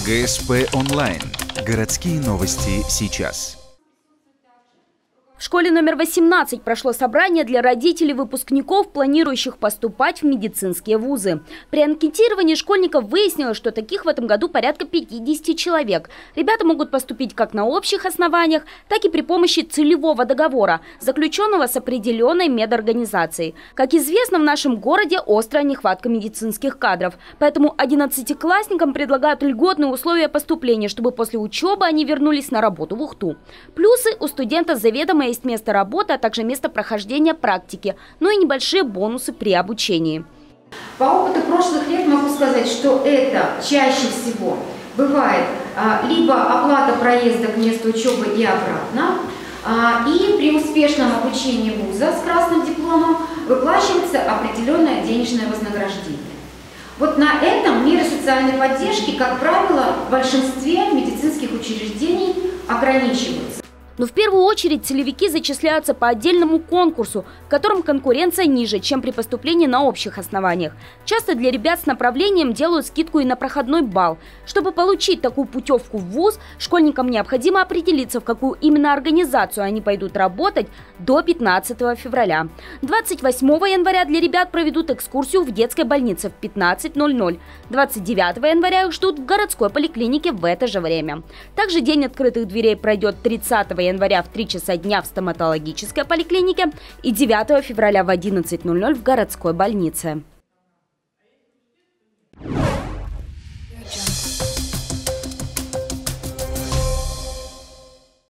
ГСП онлайн. Городские новости сейчас. В школе номер 18 прошло собрание для родителей выпускников, планирующих поступать в медицинские вузы. При анкетировании школьников выяснилось, что таких в этом году порядка 50 человек. Ребята могут поступить как на общих основаниях, так и при помощи целевого договора, заключенного с определенной медорганизацией. Как известно, в нашем городе острая нехватка медицинских кадров. Поэтому 11-классникам предлагают льготные условия поступления, чтобы после учебы они вернулись на работу в Ухту. Плюсы: у студента заведомо есть место работы, а также место прохождения практики, но и небольшие бонусы при обучении. По опыту прошлых лет могу сказать, что это чаще всего бывает либо оплата проезда к месту учебы и обратно, и при успешном обучении вуза с красным дипломом выплачивается определенное денежное вознаграждение. Вот на этом меры социальной поддержки, как правило, в большинстве медицинских учреждений ограничиваются. Но в первую очередь целевики зачисляются по отдельному конкурсу, в котором конкуренция ниже, чем при поступлении на общих основаниях. Часто для ребят с направлением делают скидку и на проходной балл. Чтобы получить такую путевку в вуз, школьникам необходимо определиться, в какую именно организацию они пойдут работать до 15 февраля. 28 января для ребят проведут экскурсию в детской больнице в 15:00. 29 января их ждут в городской поликлинике в это же время. Также день открытых дверей пройдет 30 января в 3 часа дня в стоматологической поликлинике и 9 февраля в 11:00 в городской больнице.